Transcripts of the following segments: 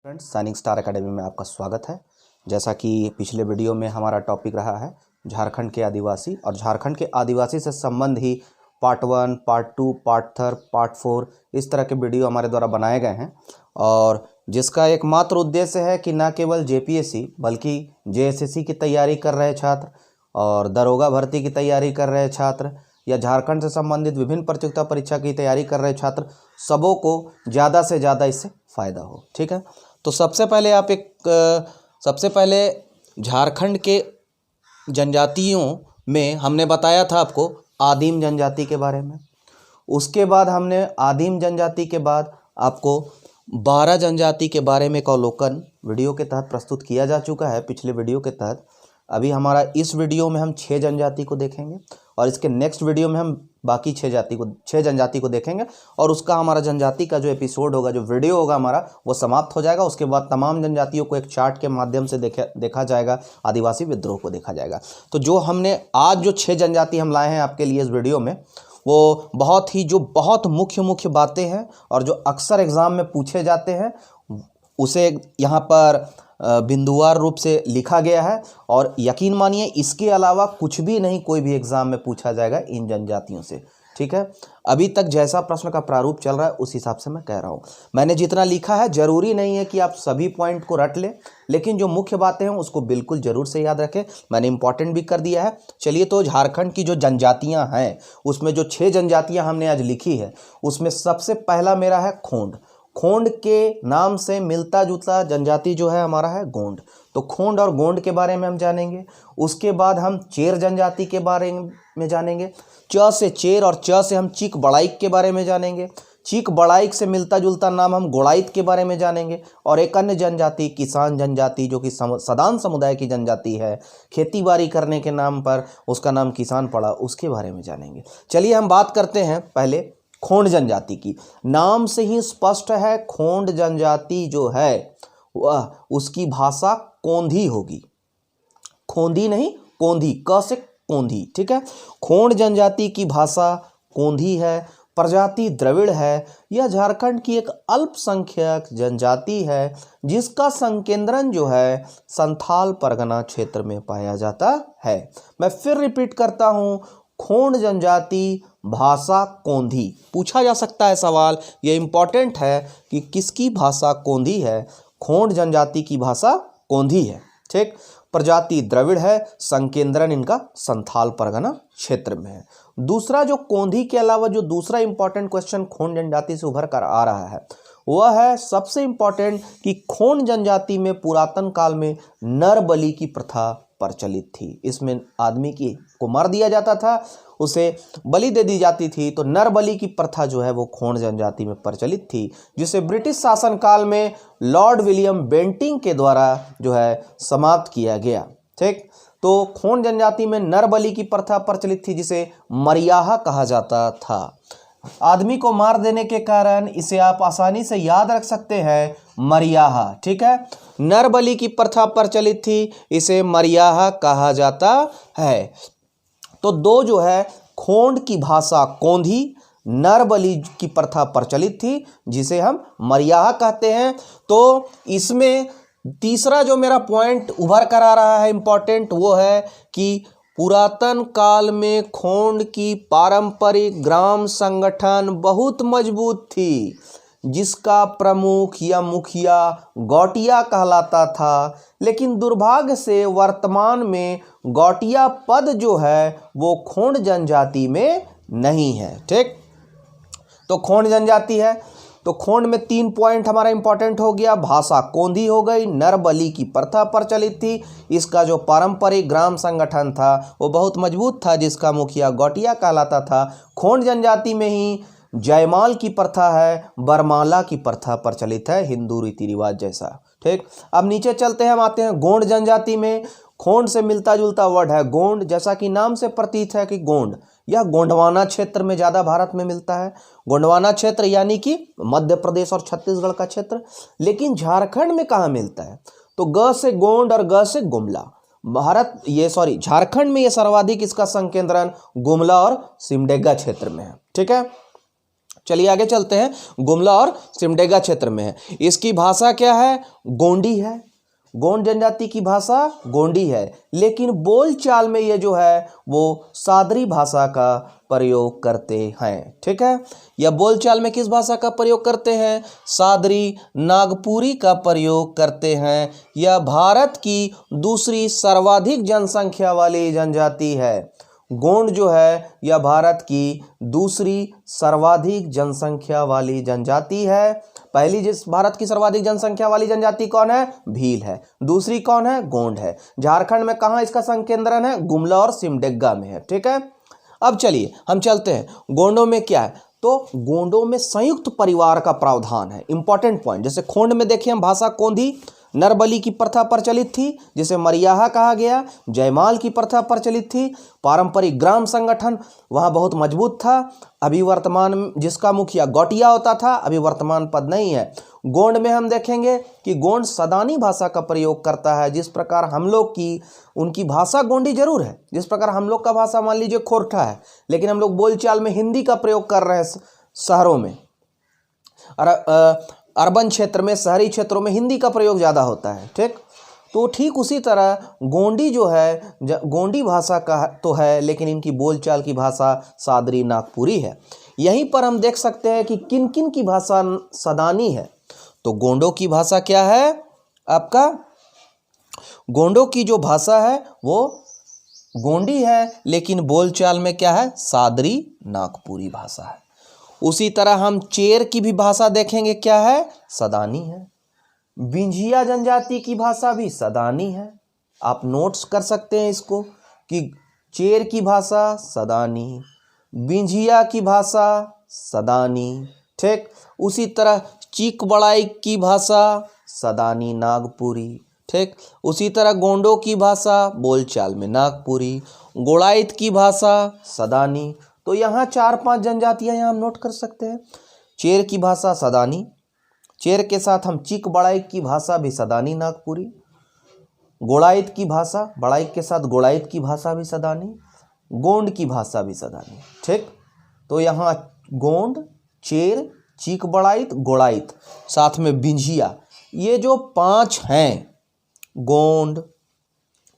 Friends, signing star academy में आपका स्वागत है। जैसा कि पिछले वीडियो में हमारा टॉपिक रहा है झारखंड के आदिवासी और झारखंड के आदिवासी से संबंध ही पार्ट 1, पार्ट 2, पार्ट 3, पार्ट 4 इस तरह के वीडियो हमारे द्वारा बनाए गए हैं और जिसका एकमात्र उद्देश्य है कि न केवल जेपीएससी बल्कि जेएसएससी की तैयारी कर रहे छात्र और दरोगा भर्ती की तैयारी कर रहे छात्र या झारखंड से संबंधित विभिन्न प्रतियोगिता परीक्षा की तैयारी कर रहे छात्र सबों को ज़्यादा से ज़्यादा इससे फ़ायदा हो। ठीक है, तो सबसे पहले झारखंड के जनजातियों में हमने बताया था आपको आदिम जनजाति के बारे में। उसके बाद हमने आदिम जनजाति के बाद आपको 12 जनजाति के बारे में एक अवलोकन वीडियो के तहत प्रस्तुत किया जा चुका है पिछले वीडियो के तहत। अभी हमारा इस वीडियो में हम 6 जनजाति को देखेंगे और इसके नेक्स्ट वीडियो में हम बाकी 6 जनजाति को देखेंगे और उसका हमारा जनजाति का जो एपिसोड होगा, जो वीडियो होगा हमारा, वो समाप्त हो जाएगा। उसके बाद तमाम जनजातियों को एक चार्ट के माध्यम से देखा जाएगा, आदिवासी विद्रोह को देखा जाएगा। तो जो हमने आज जो 6 जनजाति हम लाए हैं आपके लिए इस वीडियो में, वो बहुत मुख्य बातें हैं और जो अक्सर एग्ज़ाम में पूछे जाते हैं उसे यहाँ पर बिंदुवार रूप से लिखा गया है और यकीन मानिए इसके अलावा कुछ भी नहीं कोई भी एग्ज़ाम में पूछा जाएगा इन जनजातियों से। ठीक है, अभी तक जैसा प्रश्न का प्रारूप चल रहा है उस हिसाब से मैं कह रहा हूँ। मैंने जितना लिखा है ज़रूरी नहीं है कि आप सभी पॉइंट को रट लें, लेकिन जो मुख्य बातें हैं उसको बिल्कुल ज़रूर से याद रखें। मैंने इंपॉर्टेंट भी कर दिया है। चलिए, तो झारखंड की जो जनजातियाँ हैं उसमें जो 6 जनजातियाँ हमने आज लिखी है उसमें सबसे पहला मेरा है खोंड। खोंड के नाम से मिलता जुलता जनजाति जो है हमारा है गोंड। तो खोंड और गोंड के बारे में हम जानेंगे। उसके बाद हम चेर जनजाति के बारे में जानेंगे। च से चेर और च से हम चीक बड़ाइक के बारे में जानेंगे। चीक बड़ाइक से मिलता जुलता नाम हम गोड़ाइत के बारे में जानेंगे। और एक अन्य जनजाति किसान जनजाति जो कि सदान समुदाय की जनजाति है, खेती बाड़ी करने के नाम पर उसका नाम किसान पड़ा, उसके बारे में जानेंगे। चलिए हम बात करते हैं पहले खोंड जनजाति की। नाम से ही स्पष्ट है खोंड जनजाति जो है वह उसकी भाषा कोंधी होगी। खोंधी नहीं, कोंधी, क से कोंधी। ठीक है, खोंड जनजाति की भाषा कोंधी है। प्रजाति द्रविड़ है। यह झारखंड की एक अल्पसंख्यक जनजाति है जिसका संकेंद्रण जो है संथाल परगना क्षेत्र में पाया जाता है। मैं फिर रिपीट करता हूँ, खोंड जनजाति भाषा कोंधी। पूछा जा सकता है सवाल, ये इंपॉर्टेंट है कि किसकी भाषा कोंधी है। खोंड जनजाति की भाषा कोंधी है। ठीक, प्रजाति द्रविड़ है, संकेंद्रण इनका संथाल परगना क्षेत्र में है। दूसरा जो कोंधी के अलावा जो दूसरा इंपॉर्टेंट क्वेश्चन खोंड जनजाति से उभर कर आ रहा है वह है सबसे इंपॉर्टेंट कि खोंड जनजाति में पुरातन काल में नर बलि की प्रथा प्रचलित थी। इसमें आदमी को मार दिया जाता था, उसे बलि दे दी जाती थी। तो नर बलि की प्रथा जो है वो खोंड जनजाति में प्रचलित थी, जिसे ब्रिटिश शासनकाल में लॉर्ड विलियम बेंटिंग के द्वारा जो है समाप्त किया गया। ठीक, तो खोंड जनजाति में नर बलि की प्रथा प्रचलित थी जिसे मरियाहा कहा जाता था। आदमी को मार देने के कारण इसे आप आसानी से याद रख सकते हैं, मरियाहा। ठीक है, नर बलि की प्रथा प्रचलित थी, इसे मरियाहा कहा जाता है। तो दो जो है खोंड की भाषा कोंधी, नर बलि की प्रथा प्रचलित थी जिसे हम मरियाहा कहते हैं। तो इसमें तीसरा जो मेरा पॉइंट उभर कर आ रहा है इंपॉर्टेंट, वो है कि पुरातन काल में खोंड की पारंपरिक ग्राम संगठन बहुत मजबूत थी जिसका प्रमुख या मुखिया गौटिया कहलाता था। लेकिन दुर्भाग्य से वर्तमान में गौटिया पद जो है वो खोंड जनजाति में नहीं है। ठीक, तो खोंड जनजाति है तो खोंड में 3 पॉइंट हमारा इंपॉर्टेंट हो गया। भाषा कोंधी हो गई, नर बलि की प्रथा प्रचलित थी, इसका जो पारंपरिक ग्राम संगठन था वो बहुत मजबूत था जिसका मुखिया गौटिया कहलाता था। खोंड जनजाति में ही जयमाल की प्रथा है, बरमाला की प्रथा प्रचलित है, हिंदू रीति रिवाज जैसा। ठीक, अब नीचे चलते हैं, हम आते हैं गोंड जनजाति में। खोंड से मिलता जुलता वर्ड है गोंड, जैसा कि नाम से प्रतीत है कि गोंड यह गोंडवाना क्षेत्र में ज़्यादा भारत में मिलता है। गोंडवाना क्षेत्र यानी कि मध्य प्रदेश और छत्तीसगढ़ का क्षेत्र। लेकिन झारखंड में कहाँ मिलता है? तो ग से गोंड और ग से गुमला। झारखंड में ये सर्वाधिक इसका संकेंद्रण गुमला और सिमडेगा क्षेत्र में है। ठीक है, चलिए आगे चलते हैं। गुमला और सिमडेगा क्षेत्र में है। इसकी भाषा क्या है? गोंडी है। गोंड जनजाति की भाषा गोंडी है, लेकिन बोलचाल में ये जो है वो सादरी भाषा का प्रयोग करते हैं। ठीक है, या बोलचाल में किस भाषा का प्रयोग करते हैं? सादरी नागपुरी का प्रयोग करते हैं। यह भारत की दूसरी सर्वाधिक जनसंख्या वाली जनजाति है। गोंड जो है यह भारत की दूसरी सर्वाधिक जनसंख्या वाली जनजाति है। पहली जिस भारत की सर्वाधिक जनसंख्या वाली जनजाति कौन है? भील है। दूसरी कौन है? गोंड है। झारखंड में कहाँ इसका संकेंद्रण है? गुमला और सिमडेगा में है। ठीक है, अब चलिए हम चलते हैं। गोंडों में क्या है? तो गोंडों में संयुक्त परिवार का प्रावधान है। इंपॉर्टेंट पॉइंट, जैसे खोंड में देखिए हम भाषा कोंधी नरबली की प्रथा प्रचलित थी, जिसे मरियाहा कहा गया। जयमाल की प्रथा प्रचलित थी। पारंपरिक ग्राम संगठन वहाँ बहुत मजबूत था। अभी वर्तमान जिसका मुखिया गौटिया होता था, अभी वर्तमान पद नहीं है। गोंड में हम देखेंगे कि गोंड सदानी भाषा का प्रयोग करता है। जिस प्रकार हम लोग की उनकी भाषा गोंडी जरूर है, जिस प्रकार हम लोग का भाषा मान लीजिए खोरठा है, लेकिन हम लोग बोलचाल में हिंदी का प्रयोग कर रहे हैं शहरों में। अर्बन क्षेत्र में, शहरी क्षेत्रों में हिंदी का प्रयोग ज़्यादा होता है। ठीक, तो ठीक उसी तरह गोंडी जो है गोंडी भाषा का तो है, लेकिन इनकी बोलचाल की भाषा सादरी नागपुरी है। यहीं पर हम देख सकते हैं कि किन किन की भाषा सदानी है। तो गोंडों की भाषा क्या है? आपका गोंडों की जो भाषा है वो गोंडी है, लेकिन बोलचाल में क्या है? सादरी नागपुरी भाषा है। उसी तरह हम चेर की भी भाषा देखेंगे, क्या है? सदानी है। बिंझिया जनजाति की भाषा भी सदानी है। आप नोट्स कर सकते हैं इसको कि चेर की भाषा सदानी, बिंझिया की भाषा सदानी। ठीक, उसी तरह चीक बड़ाई की भाषा सदानी नागपुरी। ठीक, उसी तरह गोंडों की भाषा बोलचाल में नागपुरी, गोड़ाइत की भाषा सदानी। तो यहाँ 4-5 जनजातियाँ यहाँ हम नोट कर सकते हैं। चेर की भाषा सदानी, चेर के साथ हम चीक बड़ाइक की भाषा भी सदानी नागपुरी, गोड़ाइत की भाषा बड़ाइक के साथ गोड़ाइत की भाषा भी सदानी, गोंड की भाषा भी सदानी। ठीक, तो यहाँ गोंड, चेर, चीक बड़ाइत, गोड़ाइत, साथ में बिंझिया, ये जो 5 हैं, गोंड,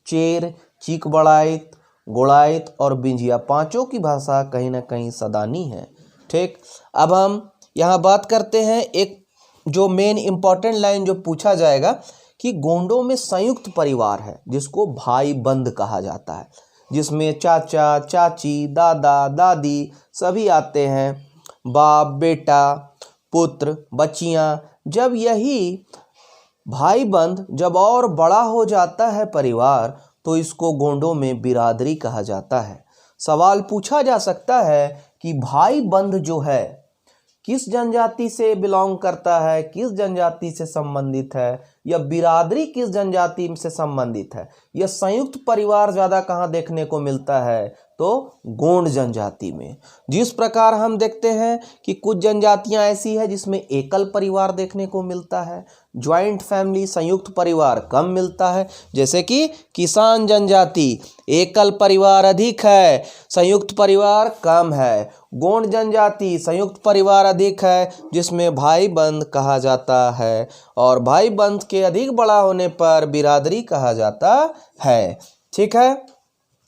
चेर, चीक बड़ाइत, गोड़ाइत और बिंझिया, पांचों की भाषा कहीं ना कहीं सदानी है। ठीक, अब हम यहाँ बात करते हैं एक जो मेन इंपॉर्टेंट लाइन जो पूछा जाएगा कि गोंडों में संयुक्त परिवार है, जिसको भाई बंद कहा जाता है, जिसमें चाचा, चाची, दादा, दादी सभी आते हैं, बाप, बेटा, पुत्र, बच्चियाँ। जब यही भाई बंद जब और बड़ा हो जाता है परिवार, तो इसको गोंडों में बिरादरी कहा जाता है। सवाल पूछा जा सकता है कि भाई बंध जो है किस जनजाति से बिलोंग करता है, किस जनजाति से संबंधित है, या बिरादरी किस जनजाति से संबंधित है, यह संयुक्त परिवार ज़्यादा कहाँ देखने को मिलता है? तो गोंड जनजाति में। जिस प्रकार हम देखते हैं कि कुछ जनजातियां ऐसी है जिसमें एकल परिवार देखने को मिलता है, ज्वाइंट फैमिली संयुक्त परिवार कम मिलता है, जैसे कि किसान जनजाति एकल परिवार अधिक है, संयुक्त परिवार कम है। गोंड जनजाति संयुक्त परिवार अधिक है, जिसमें भाई बंध कहा जाता है, और भाई बंध के अधिक बड़ा होने पर बिरादरी कहा जाता है। ठीक है,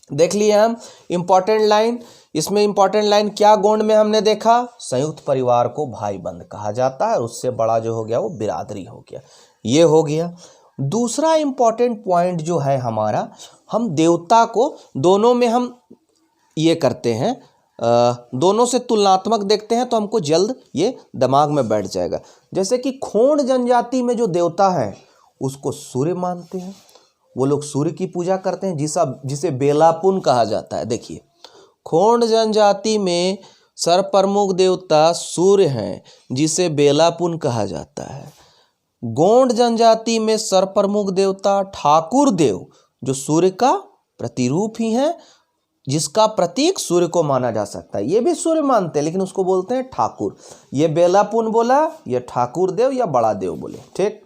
देख लिए हम इंपॉर्टेंट लाइन। इसमें इंपॉर्टेंट लाइन क्या गोंड में हमने देखा? संयुक्त परिवार को भाई बंध कहा जाता है, उससे बड़ा जो हो गया वो बिरादरी हो गया। ये हो गया। दूसरा इंपॉर्टेंट पॉइंट जो है हमारा, हम देवता को दोनों में हम ये करते हैं, दोनों से तुलनात्मक देखते हैं तो हमको जल्द ये दिमाग में बैठ जाएगा। जैसे कि खोंड जनजाति में जो देवता है उसको सूर्य मानते हैं, वो लोग सूर्य की पूजा करते हैं, जिसे बेलापुन कहा जाता है। देखिए, खोंड जनजाति में सर्वप्रमुख देवता सूर्य हैं, जिसे बेलापुन कहा जाता है। गोंड जनजाति में सर्वप्रमुख देवता ठाकुर देव, जो सूर्य का प्रतिरूप ही है, जिसका प्रतीक सूर्य को माना जा सकता है। ये भी सूर्य मानते हैं, लेकिन उसको बोलते हैं ठाकुर। ये बेलापुन बोला, ये ठाकुर देव या बड़ा देव बोले। ठीक,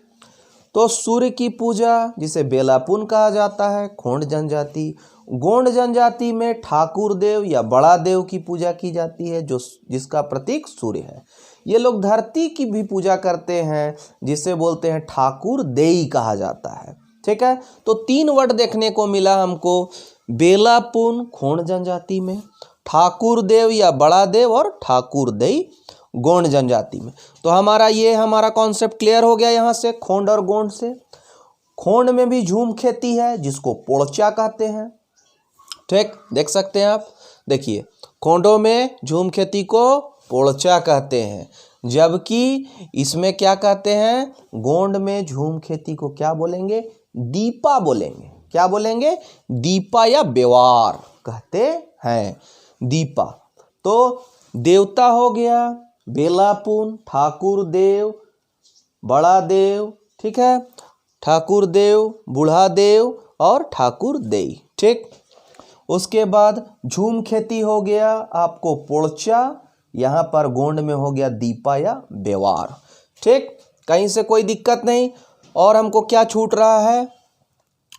तो सूर्य की पूजा जिसे बेलापुन कहा जाता है, खोंड जनजाति, गोंड जनजाति में ठाकुर देव या बड़ा देव की पूजा की जाती है, जो जिसका प्रतीक सूर्य है। ये लोग धरती की भी पूजा करते हैं, जिसे बोलते हैं ठाकुर देई कहा जाता है। ठीक है, तो 3 वर्ड देखने को मिला हमको बेलापुन खोंड जनजाति में, ठाकुर देव या बड़ा देव और ठाकुर देई गोंड जनजाति में। तो हमारा कॉन्सेप्ट क्लियर हो गया यहाँ से खोंड और गोंड से। खोंड में भी झूम खेती है, जिसको पोड़चा कहते हैं। ठीक, देख सकते हैं आप, देखिए खोंडों में झूम खेती को पोड़चा कहते हैं, जबकि इसमें क्या कहते हैं, गोंड में झूम खेती को क्या बोलेंगे, दीपा बोलेंगे। क्या बोलेंगे, दीपा या बेवार कहते हैं, दीपा। तो देवता हो गया बेलापुन, ठाकुर देव, बड़ा देव, ठीक है, ठाकुर देव, बूढ़ा देव और ठाकुर देई। ठीक, उसके बाद झूम खेती हो गया आपको पोड़चा, यहाँ पर गोंड में हो गया दीपा या बेवार। ठीक, कहीं से कोई दिक्कत नहीं। और हमको क्या छूट रहा है,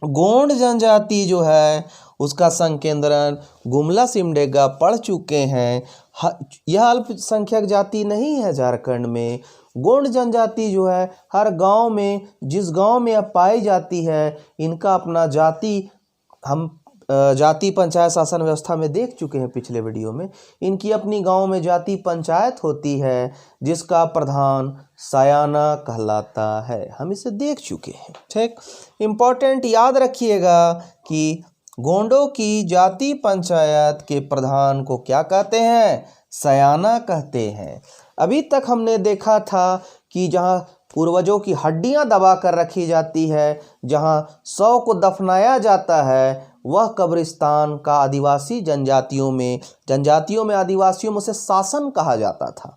गोंड जनजाति जो है उसका संकेंद्रण गुमला सिमडेगा पढ़ चुके हैं। यह अल्पसंख्यक जाति नहीं है झारखंड में। गोंड जनजाति जो है हर गांव में, जिस गांव में अब पाई जाती है, इनका अपना जाति, हम जाति पंचायत शासन व्यवस्था में देख चुके हैं पिछले वीडियो में। इनकी अपनी गांव में जाति पंचायत होती है, जिसका प्रधान सयाना कहलाता है। हम इसे देख चुके हैं। ठीक, इम्पोर्टेंट याद रखिएगा कि गोंडों की जाति पंचायत के प्रधान को क्या कहते हैं, सयाना कहते हैं। अभी तक हमने देखा था कि जहाँ पूर्वजों की हड्डियां दबा कर रखी जाती है, जहाँ शव को दफनाया जाता है, वह कब्रिस्तान का आदिवासी जनजातियों में आदिवासियों में उसे शासन कहा जाता था।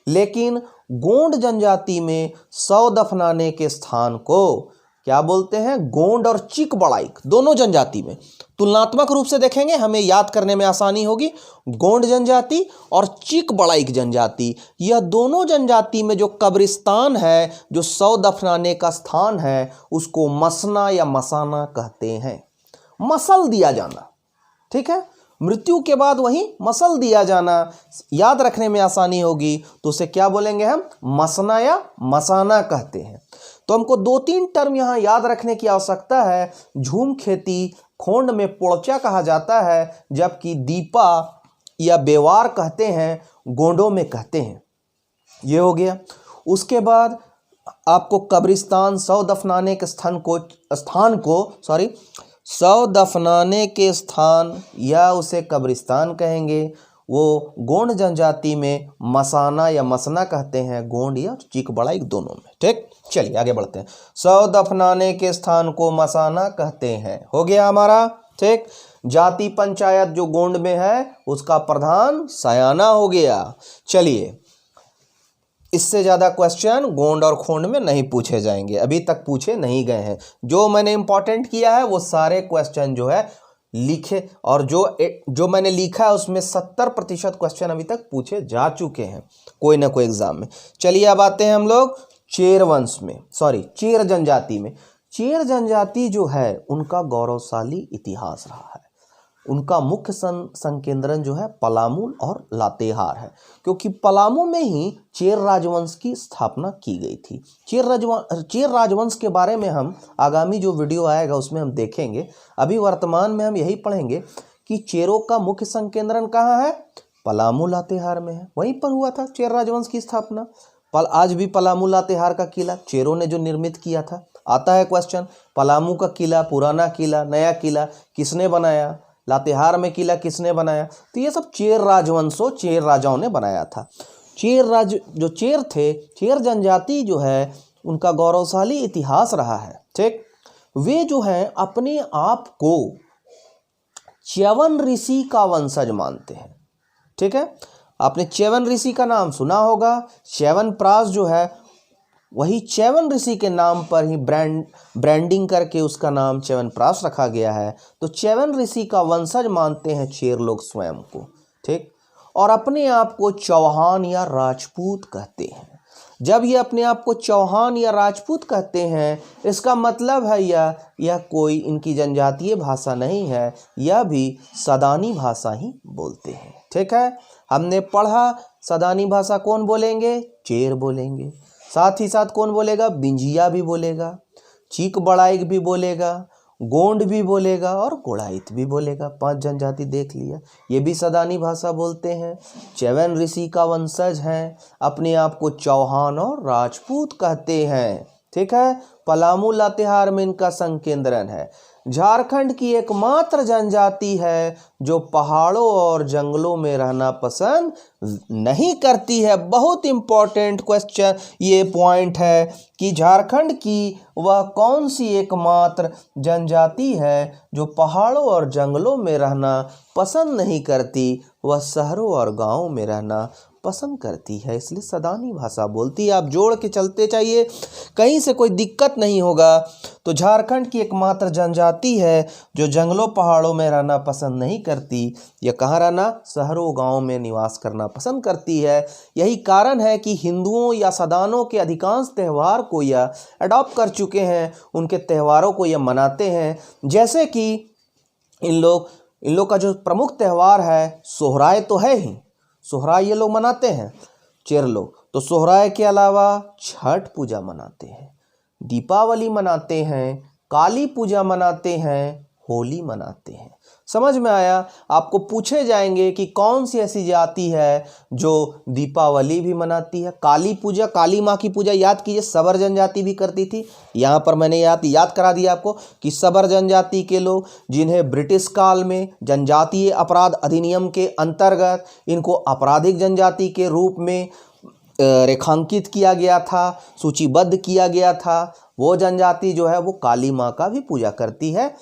लेकिन गोंड जनजाति में शव दफनाने के स्थान को क्या बोलते हैं, गोंड और चिक बड़ाइक, दोनों जनजाति में तुलनात्मक रूप से देखेंगे, हमें याद करने में आसानी होगी। गोंड जनजाति और चिक बड़ाइक जनजाति, यह दोनों जनजाति में जो कब्रिस्तान है, जो शव दफनाने का स्थान है, उसको मसना या मसाना कहते हैं। मसल दिया जाना, ठीक है, मृत्यु के बाद वहीं मसल दिया जाना, याद रखने में आसानी होगी, तो उसे क्या बोलेंगे हम, मसना या मसाना कहते हैं। तो हमको 2-3 टर्म यहाँ याद रखने की आवश्यकता है। झूम खेती खोंड में पोड़चा कहा जाता है, जबकि दीपा या बेवार कहते हैं, गोंडों में कहते हैं। ये हो गया। उसके बाद आपको कब्रिस्तान, शव दफनाने के शव दफनाने के स्थान या उसे कब्रिस्तान कहेंगे, वो गोंड जनजाति में मसाना या मसना कहते हैं, गोंड या चिक बड़ाइक दोनों में। ठीक, चलिए आगे बढ़ते हैं। शव दफनाने के स्थान को मसाना कहते हैं, हो गया हमारा। ठीक, जाति पंचायत जो गोंड में है उसका प्रधान सयाना हो गया। चलिए, इससे ज़्यादा क्वेश्चन गोंड और खोंड में नहीं पूछे जाएंगे, अभी तक पूछे नहीं गए हैं। जो मैंने इंपॉर्टेंट किया है वो सारे क्वेश्चन जो है लिखे, और जो मैंने लिखा है उसमें 70% क्वेश्चन अभी तक पूछे जा चुके हैं कोई ना कोई एग्जाम में। चलिए अब आते हैं हम लोग चेर जनजाति में। चेर जनजाति जो है उनका गौरवशाली इतिहास रहा है। उनका मुख्य संकेंद्रण जो है पलामू और लातेहार है, क्योंकि पलामू में ही चेर राजवंश की स्थापना की गई थी। चेर राजवंश के बारे में हम आगामी जो वीडियो आएगा उसमें हम देखेंगे। अभी वर्तमान में हम यही पढ़ेंगे कि चेरों का मुख्य संकेंद्रण कहाँ है, पलामू लातेहार में है। वहीं पर हुआ था चेर राजवंश की स्थापना। आज भी पलामू लातेहार का किला चेरों ने जो निर्मित किया था। आता है क्वेश्चन, पलामू का किला, पुराना किला, नया किला किसने बनाया, लातेहार में किला किसने बनाया, तो ये सब चेर राजवंशों, चेर राजाओं ने बनाया था। जो चेर थे, चेर जनजाति जो है उनका गौरवशाली इतिहास रहा है। ठीक, वे जो है अपने आप को च्यवन ऋषि का वंशज मानते हैं। ठीक है, आपने च्यवन ऋषि का नाम सुना होगा। च्यवनप्राश जो है वही च्यवन ऋषि के नाम पर ही ब्रांडिंग करके उसका नाम च्यवनप्राश रखा गया है। तो च्यवन ऋषि का वंशज मानते हैं चेर लोग स्वयं को। ठीक, और अपने आप को चौहान या राजपूत कहते हैं। जब ये अपने आप को चौहान या राजपूत कहते हैं, इसका मतलब है यह कोई इनकी जनजातीय भाषा नहीं है, यह भी सदानी भाषा ही बोलते हैं। ठीक है, हमने पढ़ा सदानी भाषा कौन बोलेंगे, चेर बोलेंगे। साथ ही साथ कौन बोलेगा, बिंजिया भी बोलेगा, चीक बड़ाइक भी बोलेगा, गोंड भी बोलेगा और कोड़ाइत भी बोलेगा। 5 जनजाति देख लिया, ये भी सदानी भाषा बोलते हैं। च्यवन ऋषि का वंशज हैं, अपने आप को चौहान और राजपूत कहते हैं। ठीक है, पलामू लातेहार में इनका संकेंद्रण है। झारखंड की एकमात्र जनजाति है जो पहाड़ों और जंगलों में रहना पसंद नहीं करती है। बहुत इंपॉर्टेंट क्वेश्चन ये पॉइंट है कि झारखंड की वह कौन सी एकमात्र जनजाति है जो पहाड़ों और जंगलों में रहना पसंद नहीं करती, वह शहरों और गांवों में रहना पसंद करती है, इसलिए सदानी भाषा बोलती है। आप जोड़ के चलते चाहिए, कहीं से कोई दिक्कत नहीं होगा। तो झारखंड की एकमात्र जनजाति है जो जंगलों पहाड़ों में रहना पसंद नहीं करती, यह कहाँ रहना, शहरों गांवों में निवास करना पसंद करती है। यही कारण है कि हिंदुओं या सदानों के अधिकांश त्यौहार को यह अडॉप्ट कर चुके हैं, उनके त्यौहारों को यह मनाते हैं। जैसे कि इन लोग का जो प्रमुख त्यौहार है सोहराय तो है ही, सोहराय ये लोग मनाते हैं चेर लोग। तो सोहराय के अलावा छठ पूजा मनाते हैं, दीपावली मनाते हैं, काली पूजा मनाते हैं, होली मनाते हैं। समझ में आया। आपको पूछे जाएंगे कि कौन सी ऐसी जाति है जो दीपावली भी मनाती है, काली पूजा, काली माँ की पूजा याद कीजिए, सबर जनजाति भी करती थी। यहाँ पर मैंने याद करा दिया आपको कि सबर जनजाति के लोग, जिन्हें ब्रिटिश काल में जनजातीय अपराध अधिनियम के अंतर्गत इनको आपराधिक जनजाति के रूप में रेखांकित किया गया था, सूचीबद्ध किया गया था, वो जनजाति जो है वो काली माँ का भी पूजा करती है।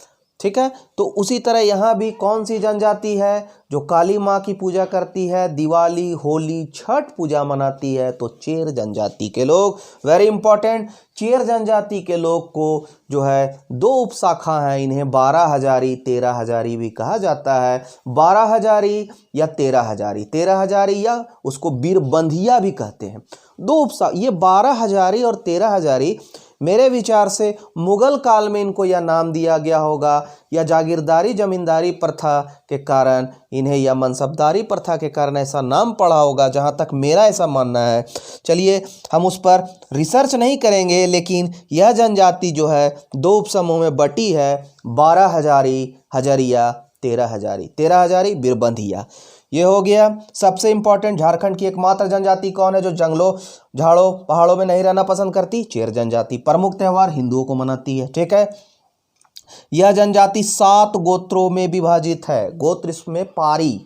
ठीक है, तो उसी तरह यहाँ भी कौन सी जनजाति है जो काली माँ की पूजा करती है, दिवाली, होली, छठ पूजा मनाती है, तो चेर जनजाति के लोग। वेरी इंपॉर्टेंट, चेर जनजाति के लोग को जो है 2 उपशाखा हैं, इन्हें 12 हजारी 13 हजारी भी कहा जाता है। 12 हजारी या 13 हजारी, 13 हजारी या उसको बीरबंधिया भी कहते हैं। 2 उपशाखा, ये 12 हजारी और 13 हजारी मेरे विचार से मुगल काल में इनको यह नाम दिया गया होगा, या जागीरदारी जमींदारी प्रथा के कारण इन्हें, या मनसबदारी प्रथा के कारण ऐसा नाम पड़ा होगा, जहां तक मेरा ऐसा मानना है। चलिए हम उस पर रिसर्च नहीं करेंगे, लेकिन यह जनजाति जो है 2 उपसमूह में बटी है, 12 हजारी हजरिया, 13 हजारी, 13 हजारी बीरबंधिया। ये हो गया सबसे इंपॉर्टेंट। झारखंड की एकमात्र जनजाति कौन है जो जंगलों झाड़ों पहाड़ों में नहीं रहना पसंद करती, चेर जनजाति। प्रमुख त्यौहार हिंदुओं को मनाती है। ठीक है, यह जनजाति 7 गोत्रों में विभाजित है। गोत्र इसमें पारी,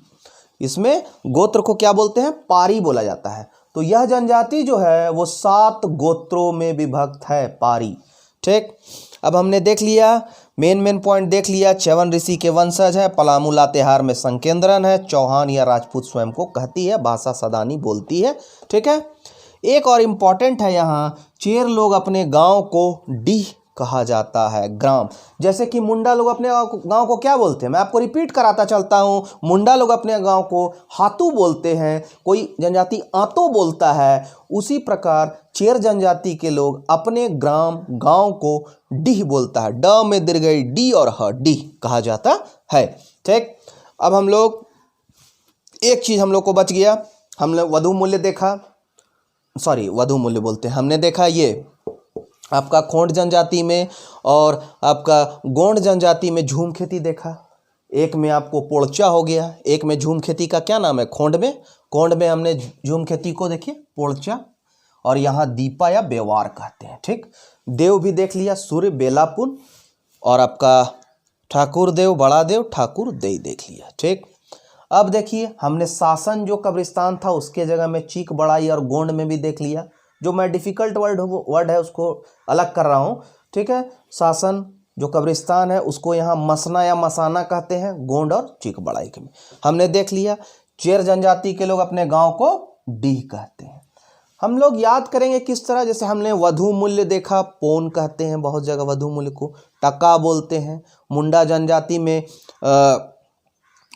इसमें गोत्र को क्या बोलते हैं, पारी बोला जाता है। तो यह जनजाति जो है वो 7 गोत्रों में विभक्त है, पारी। ठीक, अब हमने देख लिया मेन पॉइंट देख लिया। च्यवन ऋषि के वंशज है, पलामू लातेहार में संकेंद्रण है, चौहान या राजपूत स्वयं को कहती है, भाषा सदानी बोलती है। ठीक है, एक और इम्पॉर्टेंट है यहाँ, चेर लोग अपने गांव को डीह कहा जाता है, ग्राम। जैसे कि मुंडा लोग अपने गांव को क्या बोलते हैं, मैं आपको रिपीट कराता चलता हूँ। मुंडा लोग अपने गांव को हातू बोलते हैं, कोई जनजाति आतो बोलता है। उसी प्रकार चेर जनजाति के लोग अपने गांव को डीह बोलता है, ड में दीर्घई डी और ह, डीह कहा जाता है। ठीक, अब हम लोग एक चीज हम लोग को बच गया, हमने वधु मूल्य देखा, वधु मूल्य बोलते हैं, हमने देखा ये आपका खोंड जनजाति में और आपका गोंड जनजाति में झूम खेती देखा। एक में आपको पोड़चा हो गया, एक में झूम खेती का क्या नाम है, खोंड में हमने झूम खेती को देखिए पोड़चा, और यहाँ दीपा या बेवार कहते हैं। ठीक, देव भी देख लिया, सूर्य बेलापुन, और आपका ठाकुर देव, बड़ा देव, ठाकुर देई देख लिया। ठीक, अब देखिए हमने शासन जो कब्रिस्तान था उसके जगह में चीक बड़ाई और गोंड में भी देख लिया। जो मैं डिफिकल्ट वर्ड है उसको अलग कर रहा हूँ। ठीक है, शासन जो कब्रिस्तान है उसको यहाँ मसना या मसाना कहते हैं, गोंड और चीक बड़ाई के में हमने देख लिया। चेर जनजाति के लोग अपने गांव को डीह कहते हैं। हम लोग याद करेंगे किस तरह, जैसे हमने वधु मूल्य देखा, पोन कहते हैं बहुत जगह वधु मूल्य को, टका बोलते हैं। मुंडा जनजाति में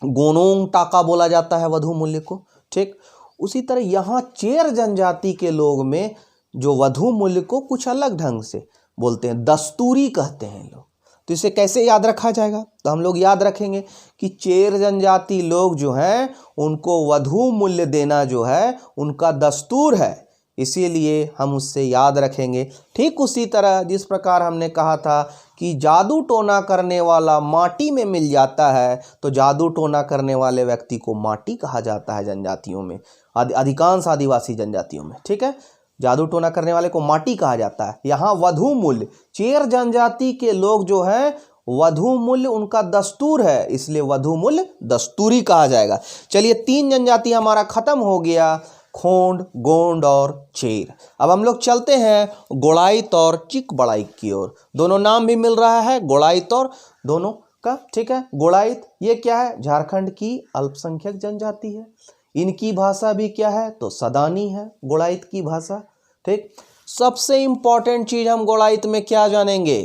गोनोंग टाका बोला जाता है वधु मूल्य को। ठीक, उसी तरह यहाँ चेर जनजाति के लोग में जो वधु मूल्य को कुछ अलग ढंग से बोलते हैं, दस्तूरी कहते हैं लोग। तो इसे कैसे याद रखा जाएगा? तो हम लोग याद रखेंगे कि चेर जनजाति लोग जो हैं उनको वधु मूल्य देना जो है उनका दस्तूर है, इसीलिए हम उससे याद रखेंगे। ठीक उसी तरह जिस प्रकार हमने कहा था कि जादू टोना करने वाला माटी में मिल जाता है, तो जादू टोना करने वाले व्यक्ति को माटी कहा जाता है जनजातियों में, अधिकांश आदिवासी जनजातियों में। ठीक है, जादू टोना करने वाले को माटी कहा जाता है। यहाँ वधु मूल्य, चेर जनजाति के लोग जो हैं वधु मूल्य उनका दस्तूर है, इसलिए वधु मूल्य दस्तूरी कहा जाएगा। चलिए 3 जनजाति हमारा खत्म हो गया, खोंड, गोंड और चेर। अब हम लोग चलते हैं गोड़ाइत और चिकबड़ाइत की ओर। दोनों नाम भी मिल रहा है, गोड़ाइत और दोनों का। ठीक है, गोड़ाइत ये क्या है? झारखंड की अल्पसंख्यक जनजाति है। इनकी भाषा भी क्या है? तो सदानी है गोड़ाइत की भाषा। ठीक, सबसे इंपॉर्टेंट चीज हम गोड़ाइत में क्या जानेंगे?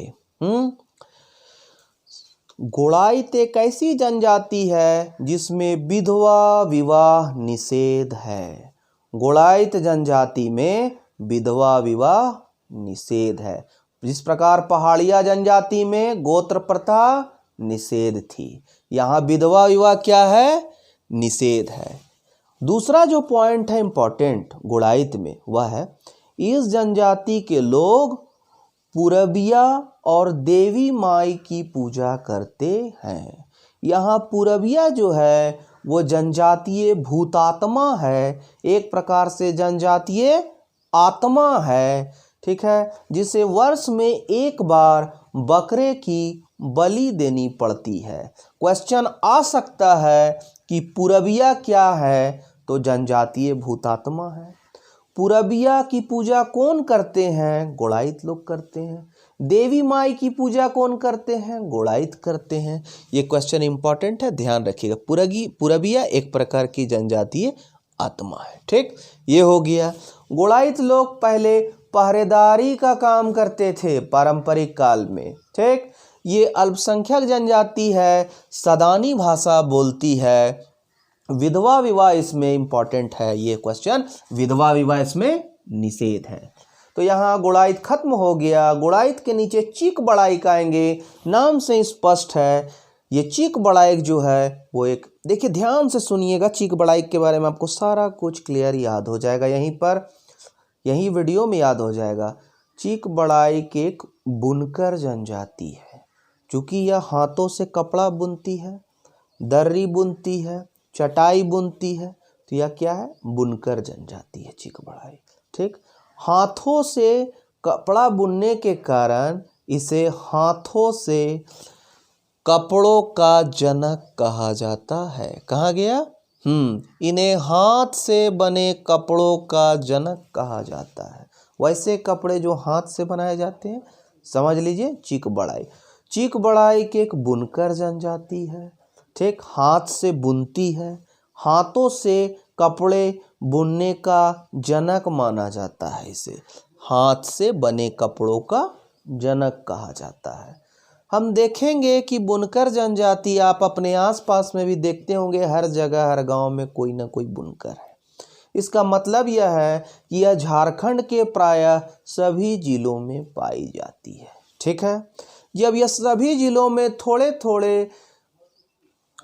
गोड़ाइत एक ऐसी जनजाति है जिसमें विधवा विवाह निषेध है। गोड़ाइत जनजाति में विधवा विवाह निषेध है। जिस प्रकार पहाड़िया जनजाति में गोत्र प्रथा निषेध थी, यहाँ विधवा विवाह क्या है? निषेध है। दूसरा जो पॉइंट है इंपॉर्टेंट गोड़ाइत में, वह है इस जनजाति के लोग पुरबिया और देवी माई की पूजा करते हैं। यहाँ पुरबिया जो है वो जनजातीय भूतात्मा है, एक प्रकार से जनजातीय आत्मा है। ठीक है, जिसे वर्ष में एक बार बकरे की बलि देनी पड़ती है। क्वेश्चन आ सकता है कि पुरबिया क्या है? तो जनजातीय भूतात्मा है। पुरबिया की पूजा कौन करते हैं? गोड़ाइत लोग करते हैं। देवी माई की पूजा कौन करते हैं? गोड़ाइत करते हैं। ये क्वेश्चन इंपॉर्टेंट है, ध्यान रखिएगा। पुरबिया एक प्रकार की जनजातीय आत्मा है। ठीक, ये हो गया। गोड़ाइत लोग पहले पहरेदारी का काम करते थे पारंपरिक काल में। ठीक, ये अल्पसंख्यक जनजाति है, सदानी भाषा बोलती है। विधवा विवाह इसमें इंपॉर्टेंट है, ये क्वेश्चन, विधवा विवाह इसमें निषेध है। तो यहाँ गोड़ाइत खत्म हो गया। गोड़ाइत के नीचे चिकबड़ाइक आएंगे। नाम से स्पष्ट है, ये चिकबड़ाइक जो है वो एक, देखिए ध्यान से सुनिएगा, चिकबड़ाइक के बारे में आपको सारा कुछ क्लियर याद हो जाएगा, यहीं पर यही वीडियो में याद हो जाएगा। चिकबड़ाइक एक बुनकर जनजाति है। चूँकि यह हाथों से कपड़ा बुनती है, दर्री बुनती है, चटाई बुनती है, तो यह क्या है? बुनकर जनजाति है चिकबड़ाइक। ठीक, हाथों से कपड़ा बुनने के कारण इसे हाथों से कपड़ों का जनक कहा जाता है। कहा गया? इन्हें हाथ से बने कपड़ों का जनक कहा जाता है। वैसे कपड़े जो हाथ से बनाए जाते हैं, समझ लीजिए चिकबड़ाइक। चिकबड़ाइक एक बुनकर जनजाति है। ठीक, हाथ से बुनती है, हाथों से कपड़े बुनने का जनक माना जाता है। इसे हाथ से बने कपड़ों का जनक कहा जाता है। हम देखेंगे कि बुनकर जनजाति आप अपने आसपास में भी देखते होंगे, हर जगह हर गांव में कोई ना कोई बुनकर है। इसका मतलब यह है कि यह झारखंड के प्रायः सभी जिलों में पाई जाती है। ठीक है, जब यह सभी जिलों में थोड़े थोड़े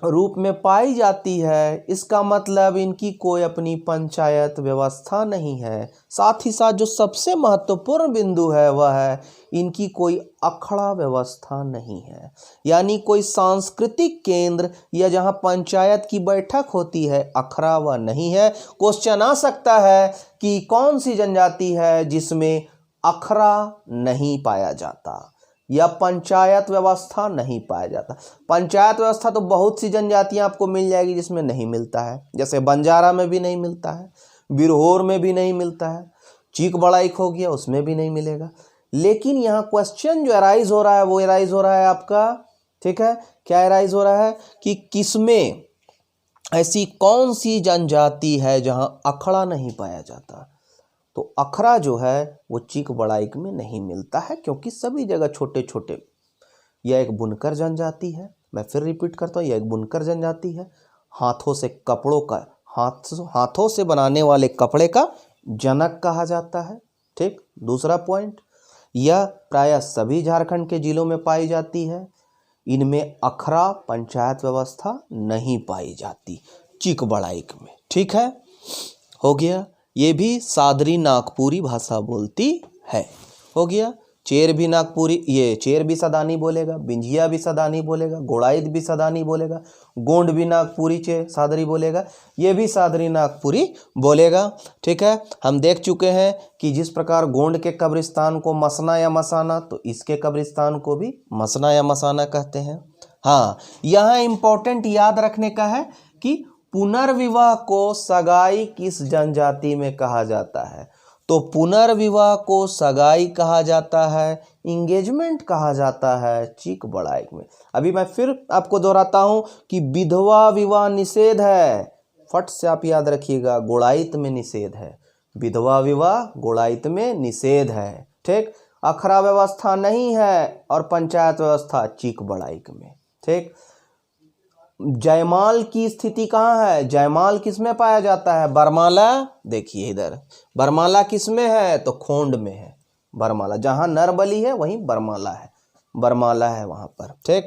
रूप में पाई जाती है, इसका मतलब इनकी कोई अपनी पंचायत व्यवस्था नहीं है। साथ ही साथ जो सबसे महत्वपूर्ण बिंदु है वह है इनकी कोई अखड़ा व्यवस्था नहीं है, यानी कोई सांस्कृतिक केंद्र या जहां पंचायत की बैठक होती है, अखड़ा वह नहीं है। क्वेश्चन आ सकता है कि कौन सी जनजाति है जिसमें अखड़ा नहीं पाया जाता या पंचायत व्यवस्था नहीं पाया जाता। पंचायत व्यवस्था तो बहुत सी जनजातियां आपको मिल जाएगी जिसमें नहीं मिलता है, जैसे बंजारा में भी नहीं मिलता है, बिरहोर में भी नहीं मिलता है, चिकबड़ाइक हो गया उसमें भी नहीं मिलेगा। लेकिन यहाँ क्वेश्चन जो अराइज हो रहा है वो अराइज हो रहा है आपका, ठीक है, क्या अराइज हो रहा है कि किसमें ऐसी कौन सी जनजाति है जहां अखड़ा नहीं पाया जाता। तो अखड़ा जो है वो चिकबड़ाइक में नहीं मिलता है, क्योंकि सभी जगह छोटे छोटे। यह एक बुनकर जनजाति है, मैं फिर रिपीट करता हूँ, यह एक बुनकर जनजाति है। हाथों से कपड़ों का, हाथों से बनाने वाले कपड़े का जनक कहा जाता है। ठीक। दूसरा पॉइंट, यह प्रायः सभी झारखंड के जिलों में पाई जाती है। इनमें अखरा पंचायत व्यवस्था नहीं पाई जाती, चीक बड़ाइक में। ठीक है, हो गया। ये भी सादरी नागपुरी भाषा बोलती है। हो गया। चेर भी नागपुरी, ये चेर भी सदानी बोलेगा, बिंझिया भी सदानी बोलेगा, गोड़ाइत भी सदानी बोलेगा, गोंड भी नागपुरी सादरी बोलेगा, ये भी सादरी नागपुरी बोलेगा। ठीक है, हम देख चुके हैं कि जिस प्रकार गोंड के कब्रिस्तान को मसना या मसाना, तो इसके कब्रिस्तान को भी मसना या मसाना कहते हैं। हाँ, यहाँ इंपॉर्टेंट याद रखने का है कि पुनर्विवाह को सगाई किस जनजाति में कहा जाता है, तो पुनर्विवाह को सगाई कहा जाता है, इंगेजमेंट कहा जाता है चीक बड़ाइक में। अभी मैं फिर आपको दोहराता हूं कि विधवा विवाह निषेध है, फट से आप याद रखिएगा, गोड़ाइत में निषेध है। विधवा विवाह गोड़ाइत में निषेध है। ठीक, अखरा व्यवस्था नहीं है और पंचायत व्यवस्था चीक बड़ाइक में। ठीक, जयमाल की स्थिति कहाँ है, जयमाल किसमें पाया जाता है, बरमाला। देखिए इधर बरमाला किसमें है, तो खोंड में है बरमाला, जहाँ नरबली है वहीं बरमाला है, बरमाला है वहाँ पर। ठीक,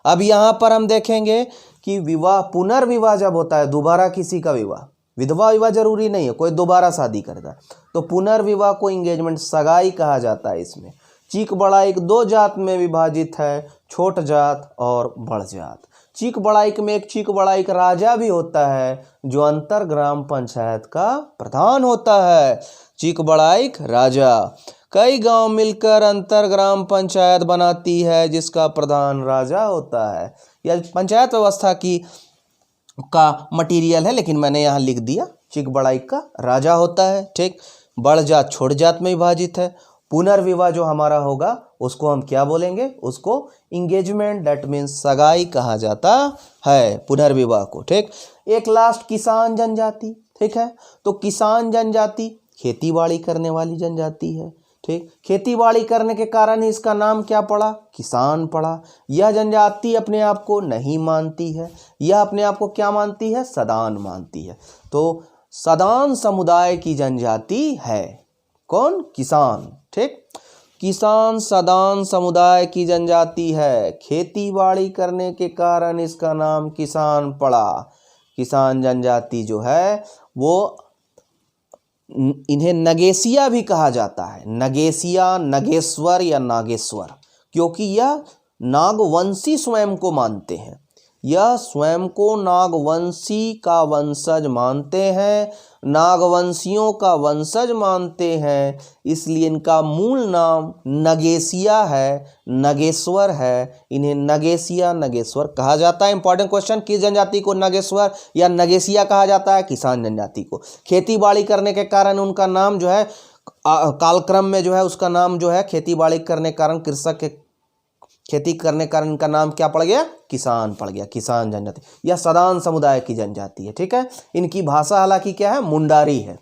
अब यहाँ पर हम देखेंगे कि विवाह, पुनर्विवाह जब होता है, दोबारा किसी का विवाह, विधवा विवाह जरूरी नहीं है, कोई दोबारा शादी करता है, तो पुनर्विवाह को इंगेजमेंट, सगाई कहा जाता है। इसमें चीक बड़ाइक दो जात में विभाजित है, छोट जात और बड़ जात। चीक बड़ाइक में एक चीक बड़ाइक राजा भी होता है, जो अंतर ग्राम पंचायत का प्रधान होता है। चीक बड़ाइक राजा, कई गांव मिलकर अंतर ग्राम पंचायत बनाती है, जिसका प्रधान राजा होता है। यह पंचायत व्यवस्था का मटेरियल है, लेकिन मैंने यहाँ लिख दिया, चीक बड़ाइक का राजा होता है। ठीक, बड़ जात छोट जात में विभाजित है। पुनर्विवाह जो हमारा होगा उसको हम क्या बोलेंगे, उसको इंगेजमेंट, दैट मीन्स सगाई कहा जाता है पुनर्विवाह को। ठीक, एक लास्ट किसान जनजाति। ठीक है, तो किसान जनजाति खेती बाड़ी करने वाली जनजाति है। ठीक, खेती बाड़ी करने के कारण ही इसका नाम क्या पड़ा, किसान पड़ा। यह जनजाति अपने आप को नहीं मानती है, यह अपने आप को क्या मानती है, सदान मानती है। तो सदान समुदाय की जनजाति है कौन, किसान। ठीक, किसान सदान समुदाय की जनजाति है, खेती बाड़ी करने के कारण इसका नाम किसान पड़ा। किसान जनजाति जो है वो, इन्हें नगेसिया भी कहा जाता है, नगेसिया, नगेश्वर या नागेश्वर, क्योंकि यह नागवंशी स्वयं को मानते हैं, यह स्वयं को नागवंशी का वंशज मानते हैं, नागवंशियों का वंशज मानते हैं, इसलिए इनका मूल नाम नगेसिया है, नगेश्वर है। इन्हें नगेसिया, नगेश्वर कहा जाता है। इंपॉर्टेंट क्वेश्चन, किस जनजाति को नगेश्वर या नगेसिया कहा जाता है, किसान जनजाति को। खेती बाड़ी करने के कारण उनका नाम जो है, कालक्रम में जो है उसका नाम जो है, खेती बाड़ी करने के कारण, कृषक के खेती करने के कारण इनका नाम क्या पड़ गया, किसान पड़ गया, किसान जनजाति। यह सदान समुदाय की जनजाति है। ठीक है, इनकी भाषा हालांकि क्या है, मुंडारी है,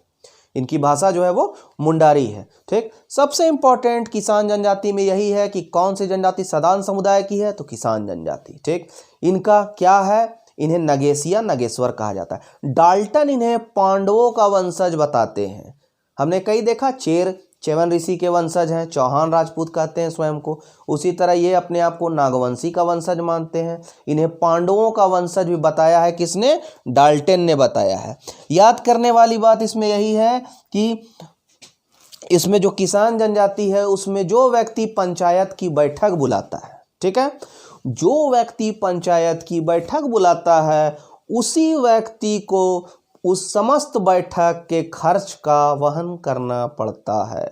इनकी भाषा जो है वो मुंडारी है। ठीक, सबसे इंपॉर्टेंट किसान जनजाति में यही है कि कौन सी जनजाति सदान समुदाय की है, तो किसान जनजाति। ठीक, इनका क्या है, इन्हें नगेसिया, नगेश्वर कहा जाता है। डाल्टन इन्हें पांडवों का वंशज बताते हैं। हमने कई देखा, चेर च्यवन ऋषि के वंशज हैं, चौहान राजपूत कहते हैं स्वयं को। उसी तरह ये अपने आप को नागवंशी का वंशज मानते हैं। इन्हें पांडवों का वंशज भी बताया है, किसने, डाल्टन ने बताया है। याद करने वाली बात इसमें यही है कि इसमें जो किसान जनजाति है उसमें जो व्यक्ति पंचायत की बैठक बुलाता है, ठीक है, जो व्यक्ति पंचायत की बैठक बुलाता है उसी व्यक्ति को उस समस्त बैठक के खर्च का वहन करना पड़ता है।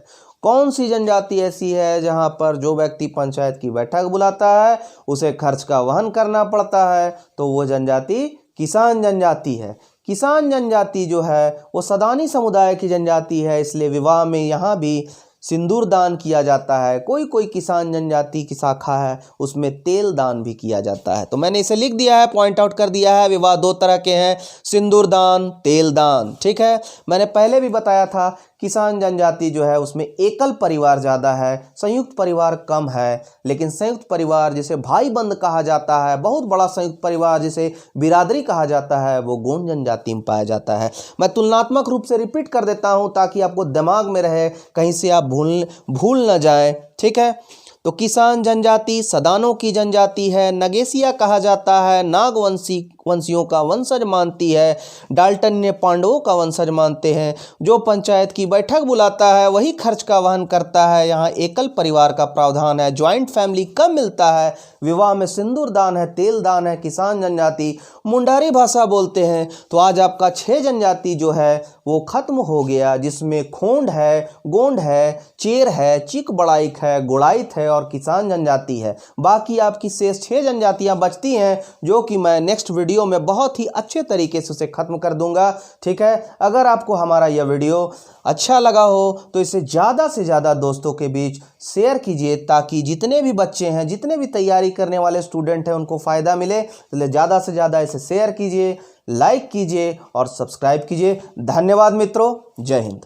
कौन सी जनजाति ऐसी है जहां पर जो व्यक्ति पंचायत की बैठक बुलाता है उसे खर्च का वहन करना पड़ता है, तो वो जनजाति किसान जनजाति है। किसान जनजाति जो है वो सदानी समुदाय की जनजाति है, इसलिए विवाह में यहाँ भी सिंदूर दान किया जाता है। कोई कोई किसान जनजाति की शाखा है उसमें तेल दान भी किया जाता है। तो मैंने इसे लिख दिया है, पॉइंट आउट कर दिया है। विवाह दो तरह के हैं, सिंदूर दान, तेल दान। ठीक है, मैंने पहले भी बताया था किसान जनजाति जो है उसमें एकल परिवार ज़्यादा है, संयुक्त परिवार कम है। लेकिन संयुक्त परिवार जिसे भाई बंद कहा जाता है, बहुत बड़ा संयुक्त परिवार जिसे बिरादरी कहा जाता है, वो गोंड जनजाति में पाया जाता है। मैं तुलनात्मक रूप से रिपीट कर देता हूँ ताकि आपको दिमाग में रहे, कहीं से आप भूल न जाए। ठीक है, तो किसान जनजाति सदानों की जनजाति है, नगेसिया कहा जाता है, वंशियों का वंशज मानती है, डाल्टन ने पांडवों का वंशज मानते हैं। जो पंचायत की बैठक बुलाता है वही खर्च का वहन करता है। यहाँ एकल परिवार का प्रावधान है, ज्वाइंट फैमिली कम मिलता है, विवाह में सिंदूर दान है, तेल दान है। किसान जनजाति मुंडारी भाषा बोलते हैं। तो आज आपका 6 जनजाति जो है वो खत्म हो गया, जिसमें खोंड है, गोंड है, चेर है, चिक बड़ाइक है, गोड़ाइत है और किसान जनजाति है। बाकी आपकी शेष 6 जनजातियां बचती हैं, जो कि मैं नेक्स्ट वीडियो में बहुत ही अच्छे तरीके से उसे खत्म कर दूंगा। ठीक है, अगर आपको हमारा यह वीडियो अच्छा लगा हो तो इसे ज़्यादा से ज़्यादा दोस्तों के बीच शेयर कीजिए, ताकि जितने भी बच्चे हैं, जितने भी तैयारी करने वाले स्टूडेंट हैं, उनको फ़ायदा मिले। इसलिए ज़्यादा से ज़्यादा इसे शेयर कीजिए, लाइक कीजिए और सब्सक्राइब कीजिए। धन्यवाद मित्रों, जय हिंद।